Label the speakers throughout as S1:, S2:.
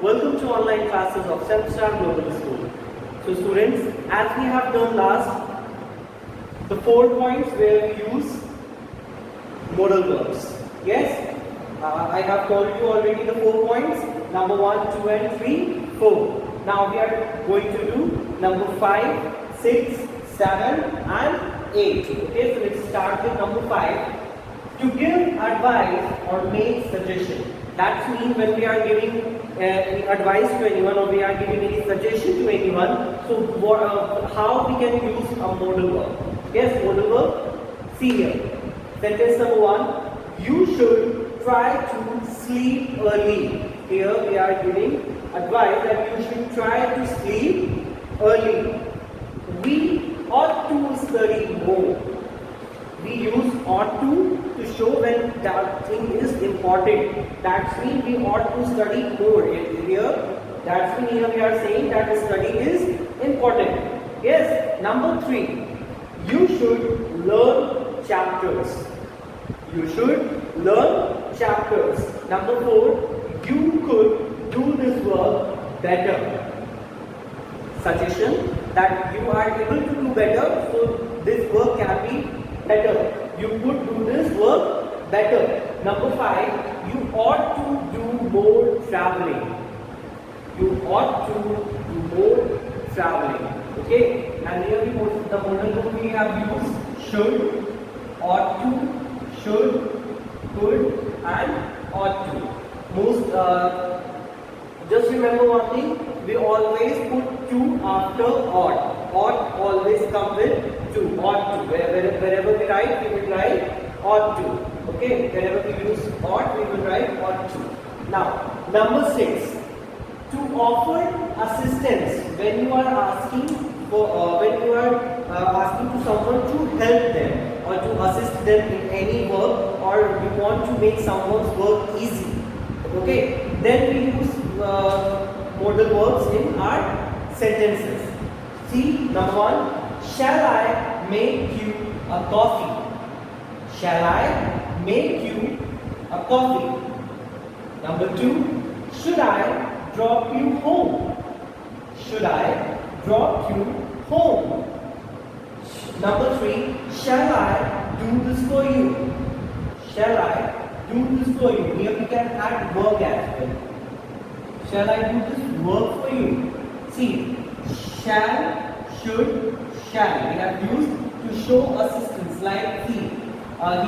S1: welcome to online classes of Self-Start Global School. So students, as we have done last, the 4 points where we use modal verbs. Yes, I have told you already the 4 points, number 1, 2 and 3, 4. Now we are going to do number 5, 6, 7 and 8. Okay, so let's start with number 5. To give advice or make suggestion. That means when we are giving any advice to anyone or we are giving any suggestion to anyone, so how we can use a modal verb? Yes, modal verb. See here. Sentence number 1. You should try to sleep early. Here we are giving advice that you should try to sleep early. We ought to study more. We use ought to show when that thing is important. That means we ought to study more. Here, that means here we are saying that the study is important. Yes. Number 3. You should learn chapters. You should learn chapters. Number 4. You could do this work better. Suggestion that you are able to do better, so this work can be better. You could do this work better. Number 5. You ought to do more traveling. You ought to do more traveling. Okay. And here the modal verb we have used should, ought to, should, could, and ought to. Just remember one thing. We always put to after ought. Ought always come with to, ought to. Wherever we write, we will write ought to. Okay, wherever we use ought, we will write ought to. Now, number 6. To offer assistance when you are asking for, asking to someone to help them or to assist them in any work, or you want to make someone's work easy. Okay, then we use modal verbs in our sentences. See, number 1, shall I make you a coffee? Shall I make you a coffee? Number 2, should I drop you home? Should I drop you home? Number 3, shall I do this for you? Shall I do this for you? Here we can add work as well. Shall I do this work for you? See, shall, should, shall. We have used to show assistance. Like, see,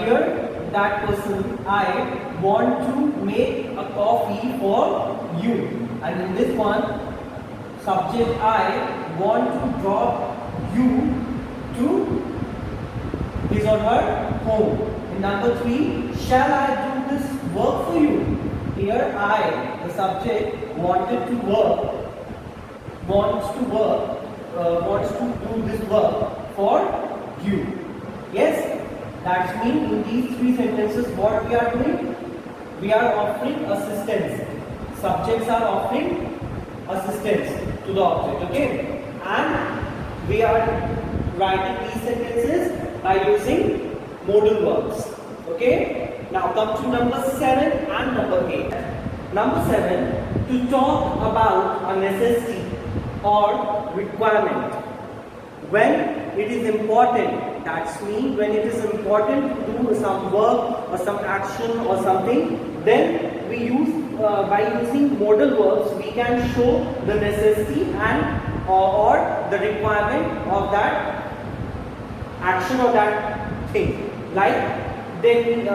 S1: here that person, I want to make a coffee for you. And in this one, subject I want to drop you to his or her home. In number 3, shall I do this work for you? Here I, the subject, wanted to work, wants to do this work for you. Yes, that means in these 3 sentences what we are doing? We are offering assistance. Subjects are offering assistance to the object. Okay, and we are writing these sentences by using modal verbs. Okay, now come to number 7 and number 8. Number 7, to talk about a necessity or requirement. When it is important, that means when it is important to do some work or some action or something, then we use, by using modal verbs, we can show the necessity and or the requirement of that action or that thing. Like, then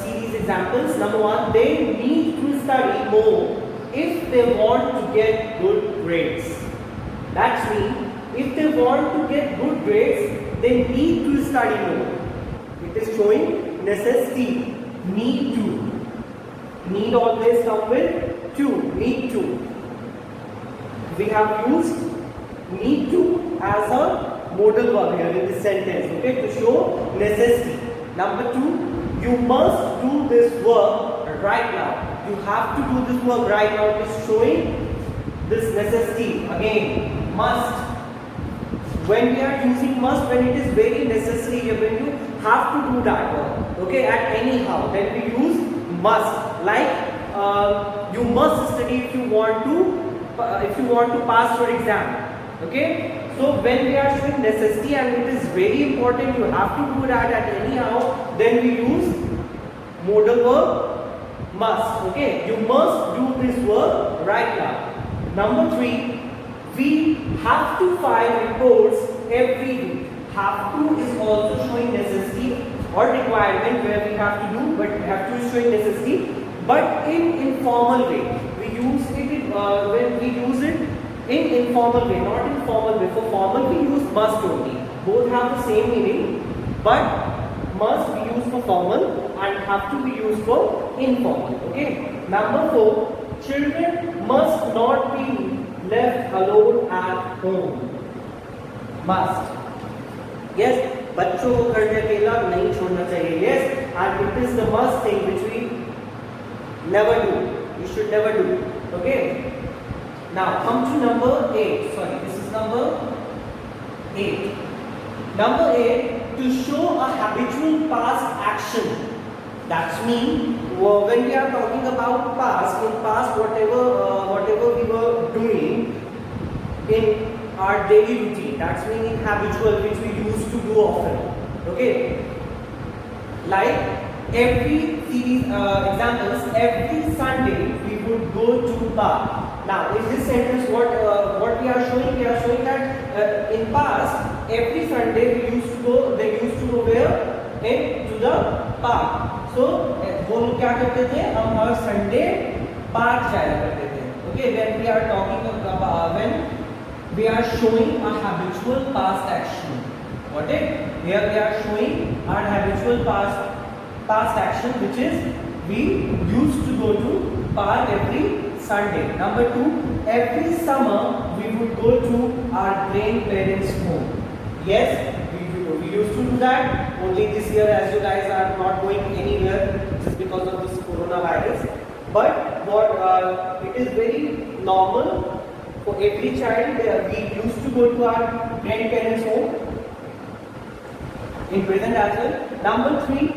S1: see these examples. Number 1, they need to study more if they want to get good grades. That means if they want to get good grades, they need to study more. It is showing necessity, need to. Need always come with to, need to. We have used need to as a modal verb here in this sentence, okay, to show necessity. Number 2, you must do this work right now. You have to do this work right now. It is showing this necessity. Again, must. When we are using must, when it is very necessary, when you have to do that work, okay, at anyhow, then we use must. Like you must study if you want to pass your exam. Okay. So when we are showing necessity and it is very important, you have to do that at anyhow, then we use modal verb must. Okay, you must do this work right now. Number 3, we have to file reports every week. Have to is also showing necessity or requirement where we have to do, but have to is showing necessity, but in informal way. We use it when we use it in informal way, not in formal way. For formal we use must only. Both have the same meaning, but must be used for formal and have to be used for informal. Okay. Number 4, children must not be left alone at home. Must. Yes, बच्चों को घर में अकेला नहीं छोड़ना चाहिए. Yes, and it is the must thing which we never do. We should never do. Okay. Now come to number 8. Sorry, this is number 8. Number 8, to show a habitual past action. That's mean when we are talking about past, in past whatever we were doing in our daily routine. That's mean in habitual, which we used to do often. Okay. Like every series examples, every Sunday we would go to park. Now in this sentence what we are showing? We are showing that in past every Sunday they used to go where? To the park. So वो लोग क्या करते थे? हम हर Sunday park जाया करते थे. Okay, when we are talking about when we are showing a habitual past action. Got it? Here we are showing our habitual past action, which is we used to go to park every Sunday. Number 2, every summer we would go to our grandparents' home. Yes, we used to do that. Only this year, as you guys are not going anywhere just because of this coronavirus. But it is very normal for every child. We used to go to our grandparents' home in present as well. Number 3,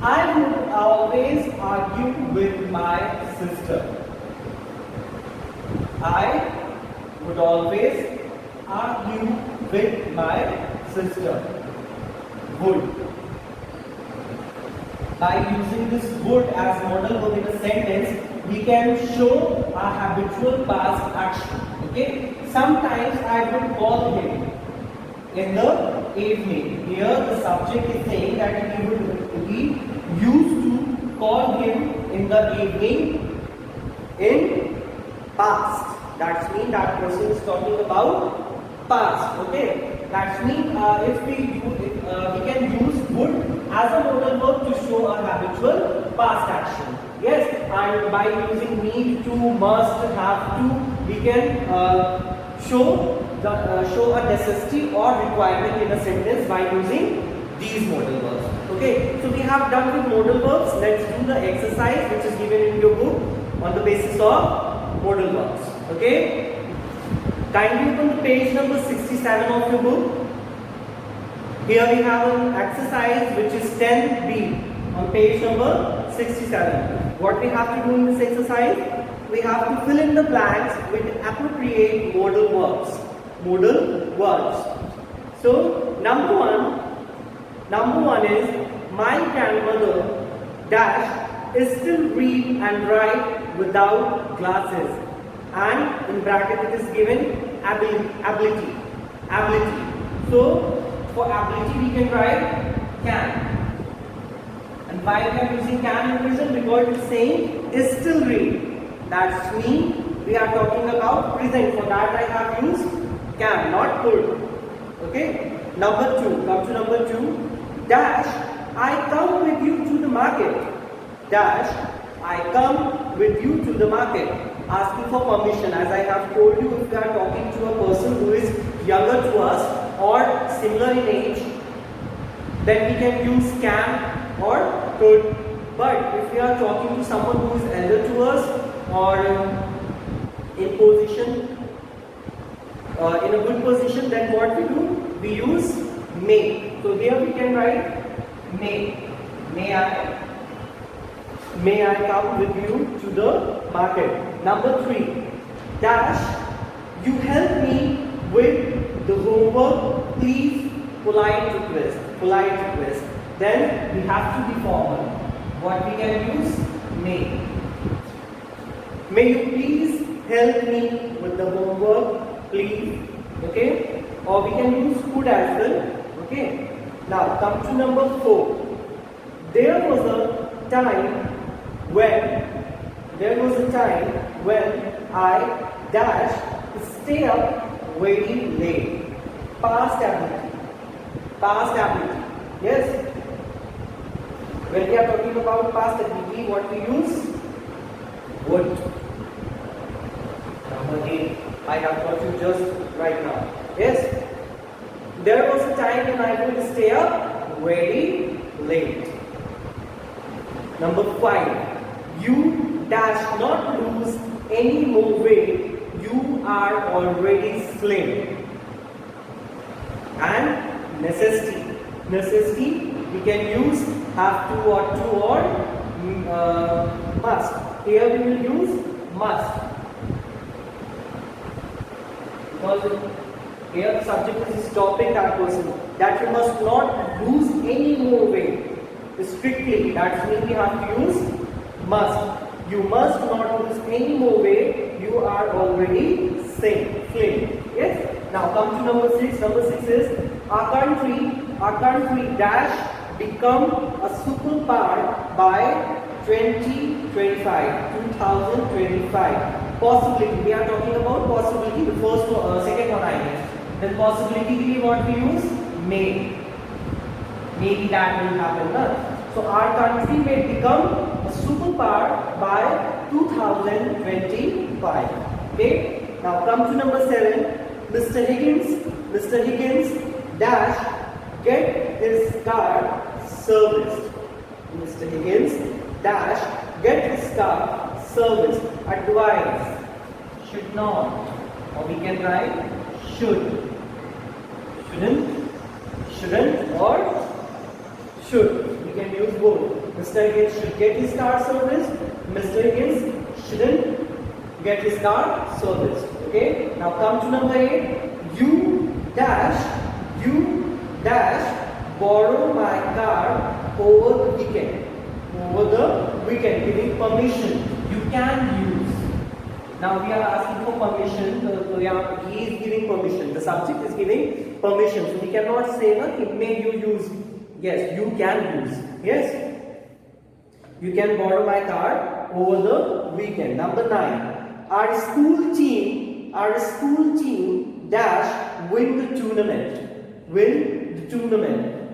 S1: I would always argue with my sister. I would always argue with my sister. Would. By using this would as modal verb in a sentence, we can show a habitual past action. Okay. Sometimes I would call him in the evening. Here the subject is saying that we used to call him in the evening in past. That means that person is talking about past. Okay. That means if we can use would as a modal verb to show a habitual past action. Yes, and by using need to, must, have to, we can show a necessity or requirement in a sentence by using these modal verbs. Okay, so we have done with modal verbs. Let's do the exercise which is given in your book on the basis of modal verbs. Okay, kindly open the page number 67 of your book. Here we have an exercise which is 10B on page number 67. What we have to do in this exercise? We have to fill in the blanks with appropriate modal verbs. Modal verbs. So number one is my grandmother dash is still read and write without glasses, and in bracket it is given ability. So for ability we can write can. And why we are using can in present? Because it is saying is still read. That's mean we are talking about present. For that I have used can, not could. Okay. Number 2. Come to number 2. Dash I come with you to the market. Dash I come with you to the market. Asking for permission. As I have told you, if we are talking to a person who is younger to us or similar in age, then we can use can or could. But if we are talking to someone who is elder to us or in position, in a good position, then what we do? We use may. So here we can write may. May I? May I come with you to the market? Number 3. Dash, you help me with the homework, please. Polite request. Polite request. Then we have to be formal. What we can use? May. May you please help me with the homework, please. Okay? Or we can use could as well. Okay? Now come to number 4. There was a time when I dash stay up very late. Past ability. Past ability. Yes. When we are talking about past ability, what we use? Would. Number 8. I have taught you just right now. Yes. There was a time when I would stay up very late. Number 5. You dash not lose any more weight. You are already slim. And necessity. Necessity we can use have to or must. Here we will use must. Because here the subject is stopping that person. That you must not lose any more weight. Strictly, that means we have to use must. You must not lose any more weight. You are already slim. Yes. Now come to number 6. Number 6 is our country dash become a superpower by 2025. Possibility. We are talking about possibility. The second one I guess. Then possibility what we use? May. Maybe that will happen. So our country may become a superpower by 2025. Okay. Now come to number 7. Mr. Higgins dash get his car serviced. Mr. Higgins dash get his car serviced. Advise. Should not. Or we can write should. Shouldn't or should. We can use both. Mr. Higgins should get his car serviced. Mr. Higgins shouldn't get his car serviced. Okay. Now come to number 8. You dash borrow my car over the weekend. Giving permission. You can use. Now we are asking for permission. He is giving permission. The subject is giving permission. So we cannot say may you use. Yes, you can use. Yes. You can borrow my car over the weekend. Number 9. Our school team dash win the tournament.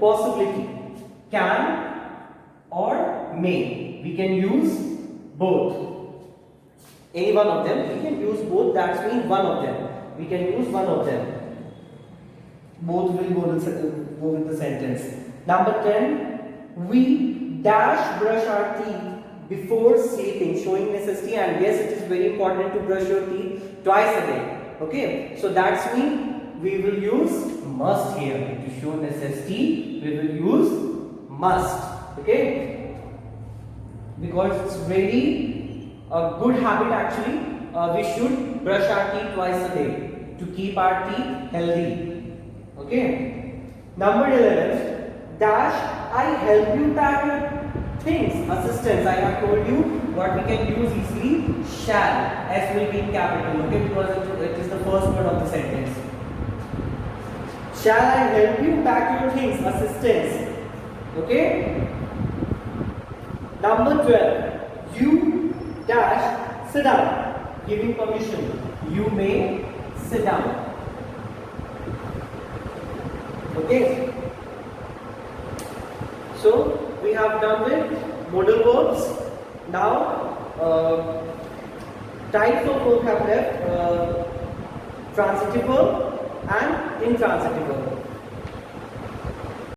S1: Possibility. Can or may. We can use both. Any one of them. We can use both. That means one of them. We can use one of them. Both will go with the sentence. Number 10. We dash brush our teeth before sleeping, showing necessity. And yes, it is very important to brush your teeth twice a day. Okay. So that's mean we will use must here. To show necessity, we will use must. Okay. Because it's very a good habit actually. We should brush our teeth twice a day to keep our teeth healthy. Okay. Number 11. Dash I help you pack your things. Assistance. I have told you what we can use easily. Shall. S will be in capital. Okay. Because it is the first word of the sentence. Shall I help you pack your things? Assistance. Okay. Number 12. You dash sit down. Giving permission. You may sit down. Okay. So we have done with modal verbs. Now types of verbs have left. Transitive verb and intransitive verb.